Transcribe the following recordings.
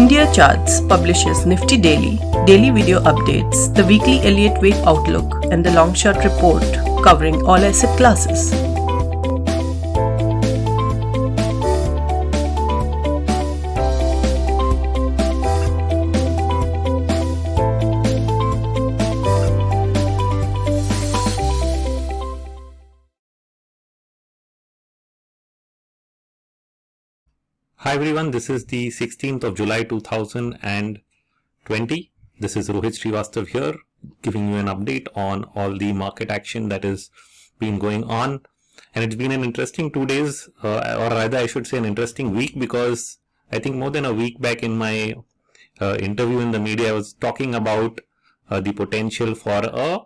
India Charts publishes Nifty Daily, daily video updates, the weekly Elliott Wave Outlook, and the Long Shot Report covering all asset classes. Hi everyone, this is the 16th of July 2020. This is Rohit Srivastav here, giving you an update on all the market action that has been going on. And it's been an interesting 2 days, or rather I should say an interesting week, because I think more than a week back in my interview in the media, I was talking about the potential for a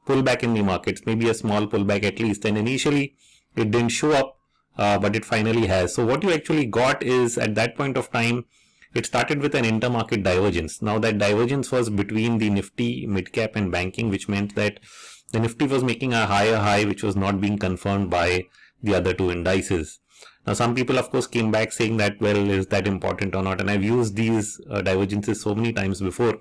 pullback in the markets, maybe a small pullback at least. And initially it didn't show up. But it finally has. So what you actually got is, at that point of time, it started with an intermarket divergence. Now that divergence was between the Nifty, midcap and banking, which meant that the Nifty was making a higher high, which was not being confirmed by the other two indices. Now some people of course came back saying that, well, is that important or not? And I've used these divergences so many times before.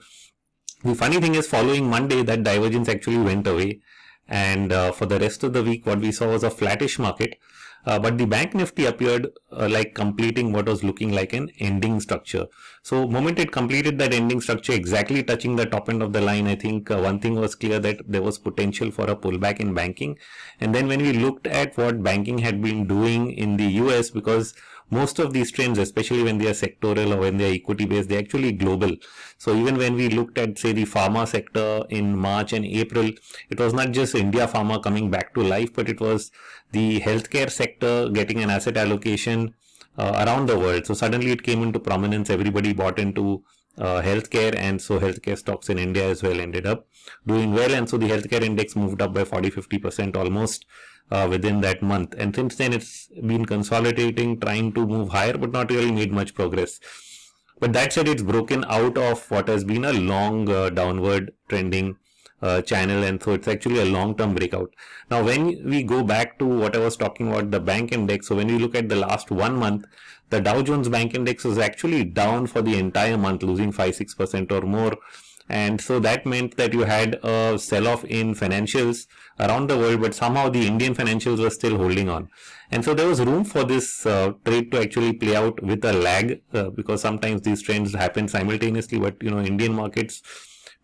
The funny thing is, following Monday, that divergence actually went away. And for the rest of the week, what we saw was a flattish market. But the Bank Nifty appeared like completing what was looking like an ending structure. So moment it completed that ending structure, exactly touching the top end of the line, I think one thing was clear, that there was potential for a pullback in banking. And then when we looked at what banking had been doing in the US, because most of these trends, especially when they are sectoral or when they are equity based, they're actually global. So even when we looked at, say, the pharma sector in March and April, it was not just India pharma coming back to life, but it was the healthcare sector getting an asset allocation around the world. So suddenly it came into prominence. Everybody bought into healthcare, and so healthcare stocks in India as well ended up doing well. And so the healthcare index moved up by 40-50% almost within that month. And since then it's been consolidating, trying to move higher, but not really made much progress. But that said, it's broken out of what has been a long downward trending channel, and so it's actually a long-term breakout. Now when we go back to what I was talking about, the bank index, so when we look at the last 1 month, the Dow Jones Bank Index was actually down for the entire month, losing 5-6% or more. And so that meant that you had a sell-off in financials around the world, but somehow the Indian financials were still holding on. And so there was room for this trade to actually play out with a lag, because sometimes these trends happen simultaneously, but Indian markets,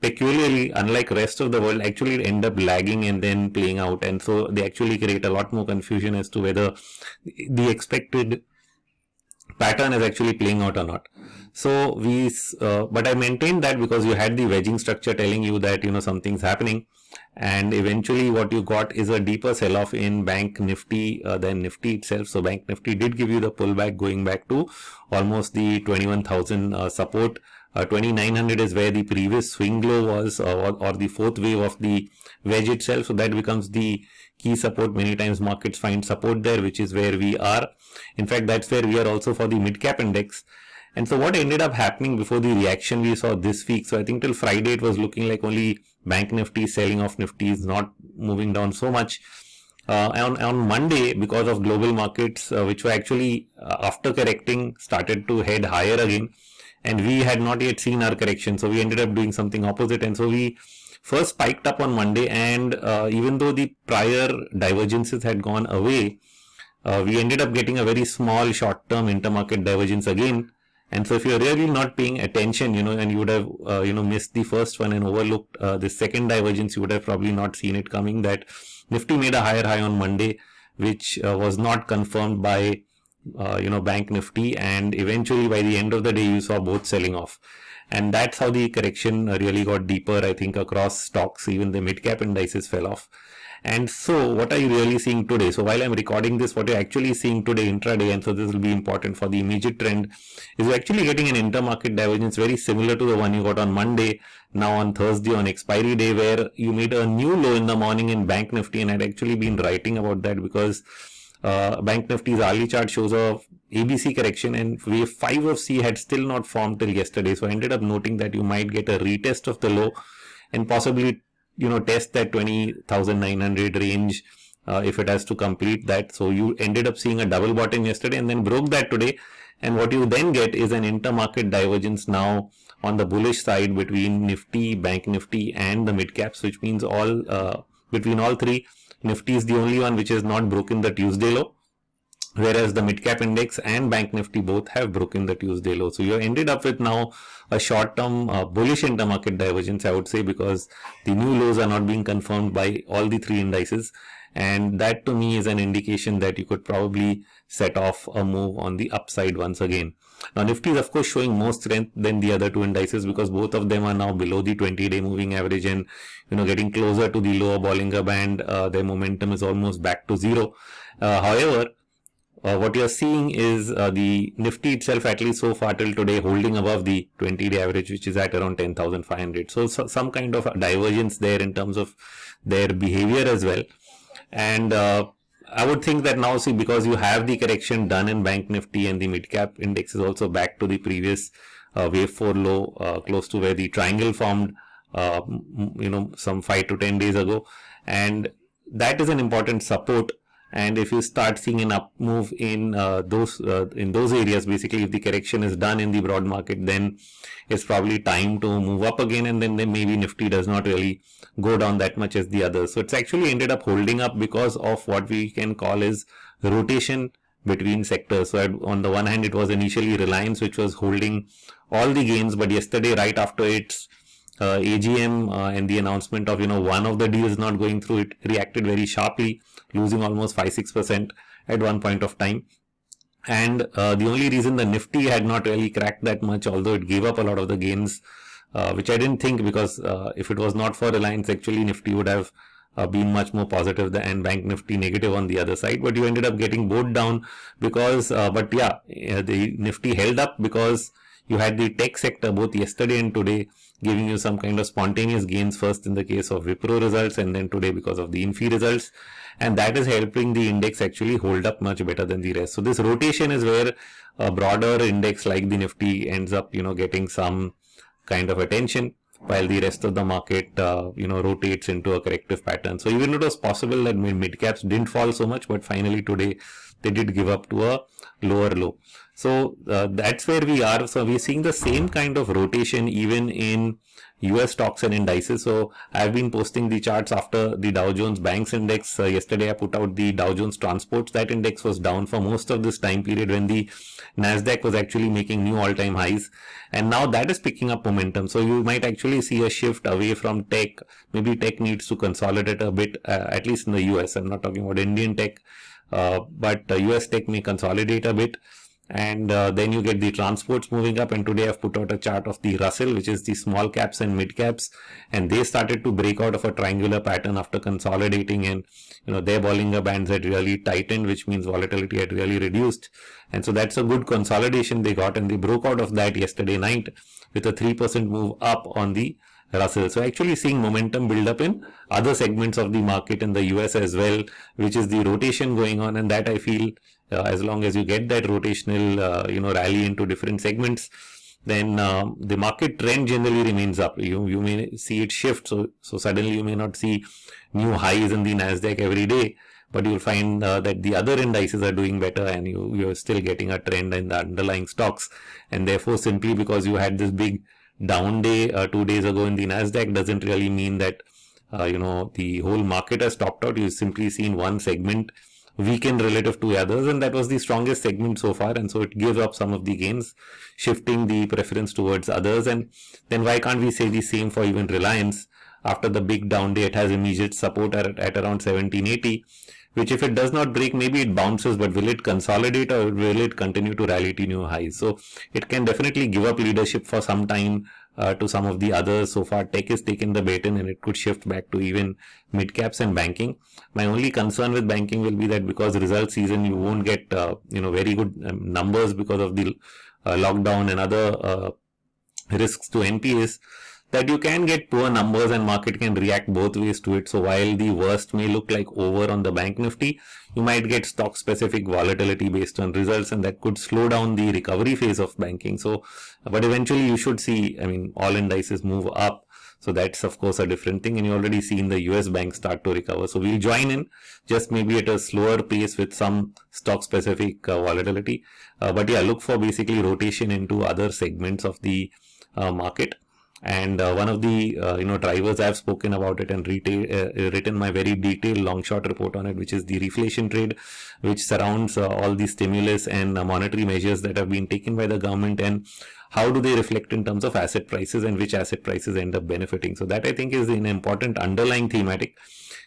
peculiarly unlike rest of the world, actually end up lagging and then playing out. And so they actually create a lot more confusion as to whether the expected pattern is actually playing out or not. So but I maintained that because you had the wedging structure telling you that something's happening, and eventually what you got is a deeper sell-off in Bank Nifty than Nifty itself. So Bank Nifty did give you the pullback, going back to almost the 21,000 support. 2900 is where the previous swing low was, or the fourth wave of the wedge itself. So that becomes the key support. Many times markets find support there, which is where we are. In fact, that's where we are also for the mid-cap index. And so what ended up happening before the reaction we saw this week, so I think till Friday it was looking like only Bank Nifty selling off, Nifty is not moving down so much. On Monday, because of global markets, which were actually after correcting started to head higher again, and we had not yet seen our correction, so we ended up doing something opposite. And so we first spiked up on Monday, and even though the prior divergences had gone away, we ended up getting a very small short-term intermarket divergence again. And so if you're really not paying attention, and you would have missed the first one and overlooked the second divergence, you would have probably not seen it coming, that Nifty made a higher high on Monday, which was not confirmed by Bank Nifty, and eventually by the end of the day you saw both selling off. And that's how the correction really got deeper, I think, across stocks. Even the mid-cap indices fell off. And so what are you really seeing today? So while I'm recording this, what you're actually seeing today intraday, and so this will be important for the immediate trend, is you're actually getting an intermarket divergence very similar to the one you got on Monday, now on Thursday on expiry day, where you made a new low in the morning in Bank Nifty. And I'd actually been writing about that because Bank Nifty's hourly chart shows a ABC correction, and wave 5 of C had still not formed till yesterday. So I ended up noting that you might get a retest of the low and possibly test that 20,900 range if it has to complete that. So you ended up seeing a double bottom yesterday and then broke that today. And what you then get is an intermarket divergence now on the bullish side between Nifty, Bank Nifty and the mid caps, which means between all three, Nifty is the only one which has not broken the Tuesday low, whereas the mid cap index and Bank Nifty both have broken the Tuesday low. So you ended up with now a short-term bullish intermarket divergence, I would say, because the new lows are not being confirmed by all the three indices. And that to me is an indication that you could probably set off a move on the upside once again. Now Nifty is of course showing more strength than the other two indices because both of them are now below the 20-day moving average and getting closer to the lower Bollinger Band. Their momentum is almost back to zero. However, what you're seeing is the Nifty itself, at least so far till today, holding above the 20-day average, which is at around 10,500. So some kind of divergence there in terms of their behavior as well. And I would think that now, see, because you have the correction done in Bank Nifty and the mid cap index is also back to the previous wave 4 low, close to where the triangle formed, some 5 to 10 days ago. And that is an important support. And if you start seeing an up move in those areas, basically if the correction is done in the broad market, then it's probably time to move up again, and then maybe Nifty does not really go down that much as the others. So it's actually ended up holding up because of what we can call as rotation between sectors. So on the one hand, it was initially Reliance which was holding all the gains, but yesterday, right after its AGM and the announcement of one of the deals not going through, it reacted very sharply, losing almost 5-6% at one point of time. And the only reason the Nifty had not really cracked that much, although it gave up a lot of the gains, which I didn't think, because if it was not for Reliance, actually Nifty would have been much more positive and Bank Nifty negative on the other side. But you ended up getting both down because, the Nifty held up because you had the tech sector both yesterday and today giving you some kind of spontaneous gains, first in the case of Wipro results and then today because of the Infi results. And that is helping the index actually hold up much better than the rest. So this rotation is where a broader index like the Nifty ends up, getting some kind of attention, while the rest of the market, rotates into a corrective pattern. So even it was possible that mid caps didn't fall so much, but finally today they did give up to a lower low. So that's where we are. So we're seeing the same kind of rotation even in US stocks and indices. So I've been posting the charts after the Dow Jones Banks Index. Yesterday I put out the Dow Jones Transports. That index was down for most of this time period when the Nasdaq was actually making new all-time highs. And now that is picking up momentum. So you might actually see a shift away from tech. Maybe tech needs to consolidate a bit, at least in the US. I'm not talking about Indian tech, but US tech may consolidate a bit. And then you get the transports moving up, and today I've put out a chart of the Russell, which is the small caps and mid caps, and they started to break out of a triangular pattern after consolidating, and their Bollinger Bands had really tightened, which means volatility had really reduced. And so that's a good consolidation they got, and they broke out of that yesterday night with a 3% move up on the Russell. So actually seeing momentum build up in other segments of the market in the US as well, which is the rotation going on, and that I feel as long as you get that rotational rally into different segments, then the market trend generally remains up. You may see it shift, so suddenly you may not see new highs in the Nasdaq every day, but you'll find that the other indices are doing better, and you're still getting a trend in the underlying stocks. And therefore, simply because you had this big down day 2 days ago in the Nasdaq doesn't really mean that the whole market has topped out. You've simply seen one segment weaken relative to others, and that was the strongest segment so far, and so it gives up some of the gains, shifting the preference towards others. And then why can't we say the same for even Reliance? After the big down day, it has immediate support at around 1780, which if it does not break, maybe it bounces, but will it consolidate or will it continue to rally to new highs? So it can definitely give up leadership for some time to some of the others. So far tech is taking the baton, and it could shift back to even mid caps and banking. My only concern with banking will be that because result season, you won't get very good numbers because of the lockdown and other risks to NPAs, that you can get poor numbers and market can react both ways to it. So while the worst may look like over on the Bank Nifty, you might get stock specific volatility based on results, and that could slow down the recovery phase of banking. So, but eventually you should see, all indices move up. So that's of course a different thing, and you already seen the US banks start to recover. So we'll join in, just maybe at a slower pace with some stock specific volatility. But yeah, look for basically rotation into other segments of the market. And one of the drivers, I've spoken about it and written my very detailed long short report on it, which is the reflation trade, which surrounds all the stimulus and monetary measures that have been taken by the government, and how do they reflect in terms of asset prices and which asset prices end up benefiting. So that I think is an important underlying thematic.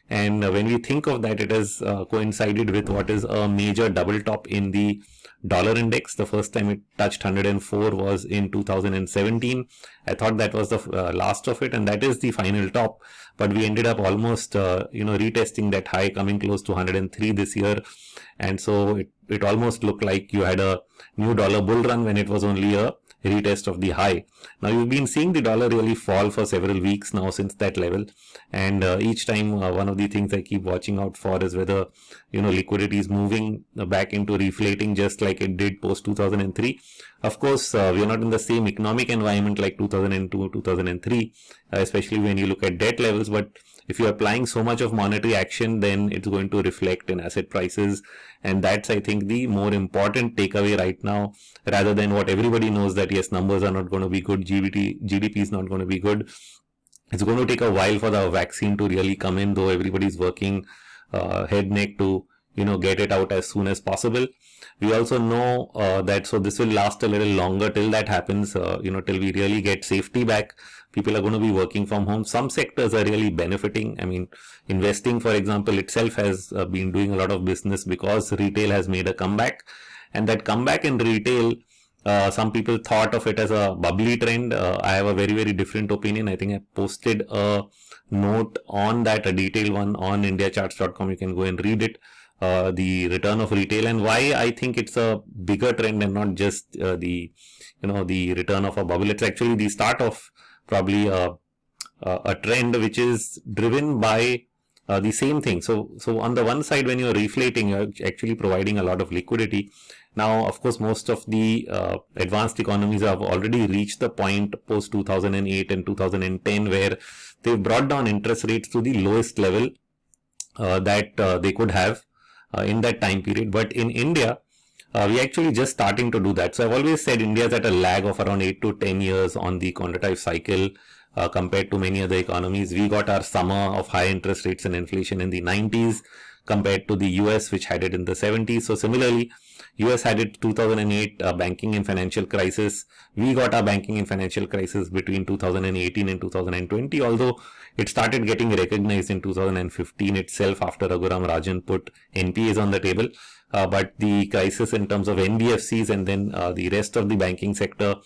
And when we think of that, it has coincided with what is a major double top in the dollar index. The first time it touched 104 was in 2017. I thought that was the last of it, and that is the final top. But we ended up almost, retesting that high, coming close to 103 this year. And so it almost looked like you had a new dollar bull run when it was only a retest of the high. Now you've been seeing the dollar really fall for several weeks now since that level, and each time one of the things I keep watching out for is whether liquidity is moving back into reflating, just like it did post 2003. Of course, we are not in the same economic environment like 2002 or 2003, especially when you look at debt levels, but if you're applying so much of monetary action, then it's going to reflect in asset prices. And that's, I think, the more important takeaway right now, rather than what everybody knows that yes, numbers are not going to be good, GDP is not going to be good. It's going to take a while for the vaccine to really come in, though everybody's working head neck to get it out as soon as possible. We also know that so this will last a little longer till that happens, till we really get safety back. People are going to be working from home. Some sectors are really benefiting. I mean, investing, for example, itself has been doing a lot of business because retail has made a comeback. And that comeback in retail, some people thought of it as a bubbly trend. I have a very, very different opinion. I think I posted a note on that, a detailed one on indiacharts.com. You can go and read it. The return of retail and why I think it's a bigger trend and not just the return of a bubble. It's actually the start of probably a trend which is driven by the same thing. So on the one side, when you're reflating, you're actually providing a lot of liquidity. Now, of course, most of the advanced economies have already reached the point post 2008 and 2010 where they've brought down interest rates to the lowest level that they could have in that time period. But in India, we actually just starting to do that. So I've always said India is at a lag of around 8 to 10 years on the quantitative cycle compared to many other economies. We got our summer of high interest rates and inflation in the 90s compared to the US, which had it in the 70s. So similarly, US had it 2008 banking and financial crisis. We got our banking and financial crisis between 2018 and 2020, although it started getting recognized in 2015 itself after Raghuram Rajan put NPAs on the table. But the crisis in terms of NBFCs and then the rest of the banking sector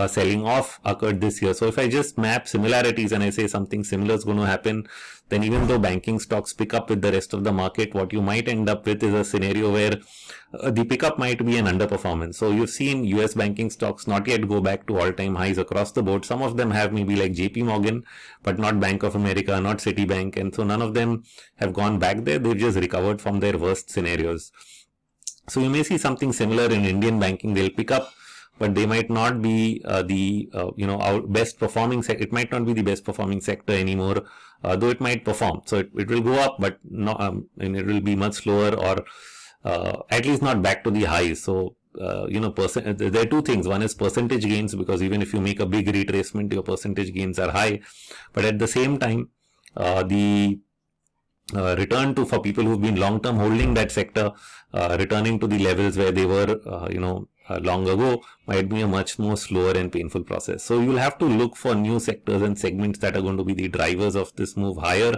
selling off occurred this year. So if I just map similarities and I say something similar is going to happen, then even though banking stocks pick up with the rest of the market, what you might end up with is a scenario where the pickup might be an underperformance. So you've seen US banking stocks not yet go back to all-time highs across the board. Some of them have, maybe like JP Morgan, but not Bank of America, not Citibank. And so none of them have gone back there. They've just recovered from their worst scenarios. So you may see something similar in Indian banking. They'll pick up, but they might not be our best performing sector. It might not be the best performing sector anymore, though it might perform. So it will go up, but not, and it will be much slower, or at least not back to the highs. So there are two things. One is percentage gains, because even if you make a big retracement, your percentage gains are high. But at the same time, the return to, for people who've been long term holding that sector, returning to the levels where they were long ago might be a much more slower and painful process. So you'll have to look for new sectors and segments that are going to be the drivers of this move higher,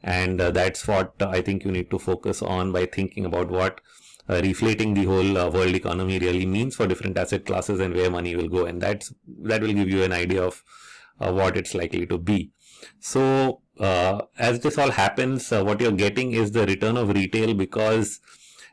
and that's what I think you need to focus on by thinking about what reflating the whole world economy really means for different asset classes and where money will go, and that will give you an idea of what it's likely to be. So as this all happens, what you're getting is the return of retail, because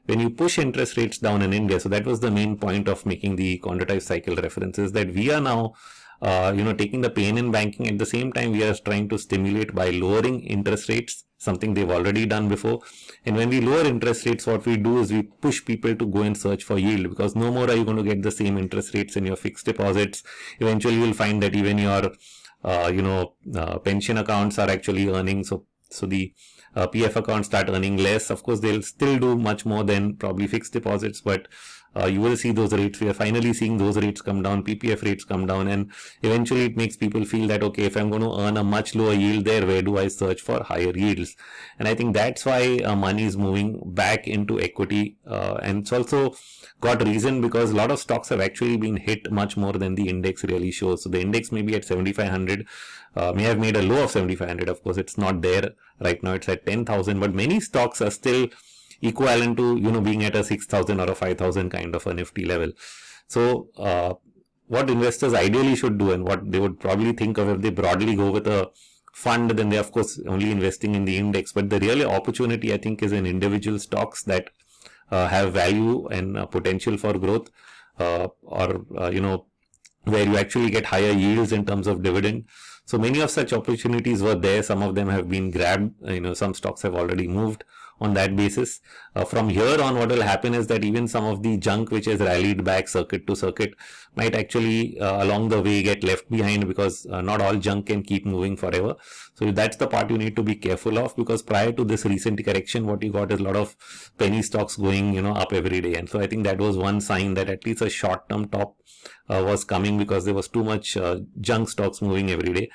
when you push interest rates down in India, so that was the main point of making the quantitative cycle references, that we are now taking the pain in banking. At the same time, we are trying to stimulate by lowering interest rates, something they've already done before. And when we lower interest rates, what we do is we push people to go and search for yield, because no more are you going to get the same interest rates in your fixed deposits. Eventually, you'll find that even your pension accounts are actually earning. So the PF accounts start earning less. Of course, they'll still do much more than probably fixed deposits, but you will see those rates. We are finally seeing those rates come down, PPF rates come down, and eventually it makes people feel that, okay, if I'm going to earn a much lower yield there, where do I search for higher yields? And I think that's why money is moving back into equity. And it's also got reason because a lot of stocks have actually been hit much more than the index really shows. So the index may be at 7,500, may have made a low of 7,500. Of course, it's not there right now. It's at 10,000, but many stocks are still equivalent to, being at a 6,000 or a 5,000 kind of a Nifty level. So what investors ideally should do, and what they would probably think of if they broadly go with a fund, then they're of course only investing in the index. But the real opportunity, I think, is in individual stocks that have value and potential for growth, where you actually get higher yields in terms of dividend. So many of such opportunities were there. Some of them have been grabbed. Some stocks have already moved on that basis. From here on, what will happen is that even some of the junk which has rallied back circuit to circuit might actually along the way get left behind, because not all junk can keep moving forever. So that's the part you need to be careful of, because prior to this recent correction, what you got is a lot of penny stocks going up every day. And so I think that was one sign that at least a short-term top was coming, because there was too much junk stocks moving every day.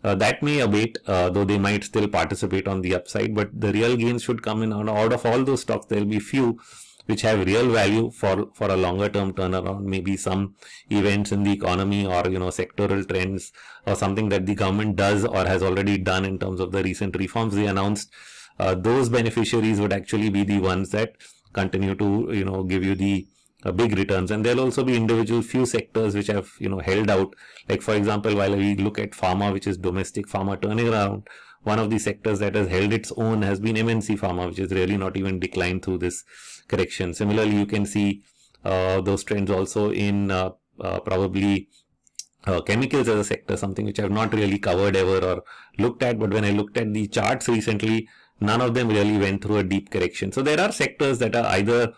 That may abate, though they might still participate on the upside, but the real gains should come in. Out of all those stocks, there will be few which have real value for a longer term turnaround, maybe some events in the economy, or sectoral trends, or something that the government does or has already done in terms of the recent reforms they announced. Those beneficiaries would actually be the ones that continue to give you the big returns. And there'll also be individual few sectors which have held out. Like for example, while we look at pharma, which is domestic pharma turning around, one of the sectors that has held its own has been MNC pharma, which has really not even declined through this correction. Similarly, you can see those trends also in probably chemicals as a sector, something which I have not really covered ever or looked at, but when I looked at the charts recently, none of them really went through a deep correction. So there are sectors that are either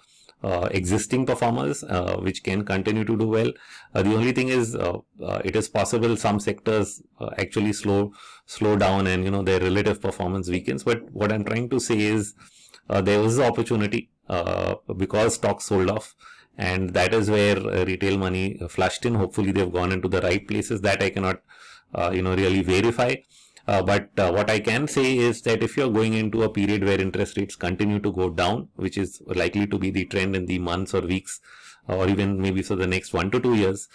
existing performers which can continue to do well. The only thing is it is possible some sectors actually slow down, and their relative performance weakens. But what I'm trying to say is there was an opportunity because stocks sold off, and that is where retail money flushed in. Hopefully they've gone into the right places. That I cannot really verify. But what I can say is that if you're going into a period where interest rates continue to go down, which is likely to be the trend in the months or weeks, or even maybe for the next 1 to 2 years,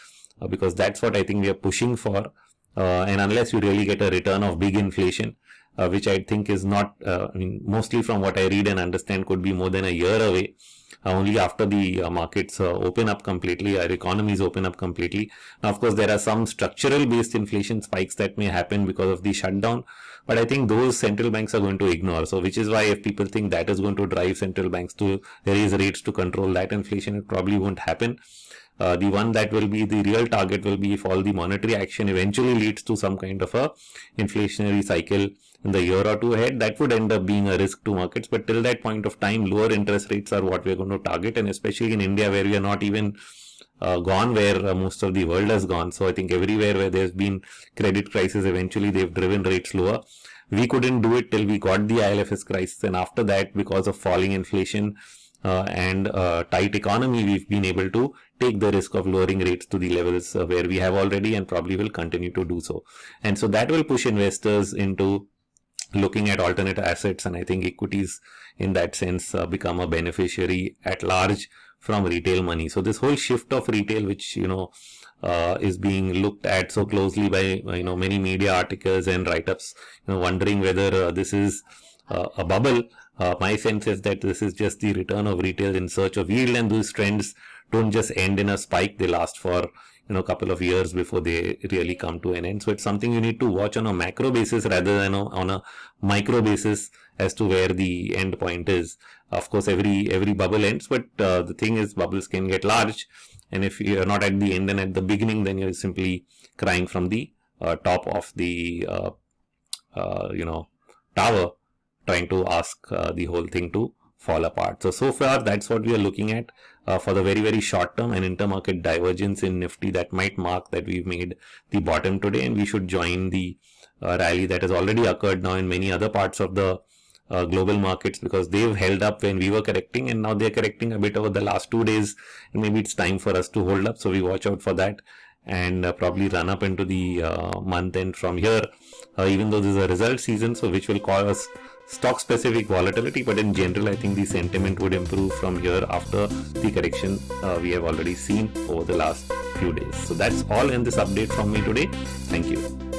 because that's what I think we are pushing for. And unless you really get a return of big inflation, which I think is not, mostly from what I read and understand, could be more than a year away. Only after the markets open up completely, our economies open up completely. Now, of course, there are some structural based inflation spikes that may happen because of the shutdown, but I think those central banks are going to ignore. So which is why if people think that is going to drive central banks to raise rates to control that inflation, it probably won't happen. The one that will be the real target will be if all the monetary action eventually leads to some kind of a inflationary cycle in the year or two ahead. That would end up being a risk to markets. But till that point of time, lower interest rates are what we're going to target. And especially in India, where we are not even gone where most of the world has gone. So I think everywhere where there's been credit crisis, eventually they've driven rates lower. We couldn't do it till we got the IL&FS crisis. And after that, because of falling inflation and tight economy, we've been able to take the risk of lowering rates to the levels where we have already, and probably will continue to do so. And so that will push investors into looking at alternate assets, and I think equities in that sense become a beneficiary at large from retail money. So this whole shift of retail, which is being looked at so closely by many media articles and write-ups, wondering whether this is a bubble. My sense is that this is just the return of retail in search of yield, and those trends don't just end in a spike. They last for a couple of years before they really come to an end. So it's something you need to watch on a macro basis rather than on a micro basis as to where the end point is. Of course, every bubble ends, but the thing is, bubbles can get large, and if you're not at the end and at the beginning, then you're simply crying from the top of the tower, trying to ask the whole thing to fall apart. So far that's what we are looking at for the very, very short term, an intermarket divergence in Nifty that might mark that we've made the bottom today, and we should join the rally that has already occurred now in many other parts of the global markets, because they've held up when we were correcting, and now they're correcting a bit over the last 2 days, and maybe it's time for us to hold up. So we watch out for that and probably run up into the month end from here, even though this is a result season, so which will cause stock specific volatility, but in general I think the sentiment would improve from here after the correction we have already seen over the last few days. So that's all in this update from me today. Thank you.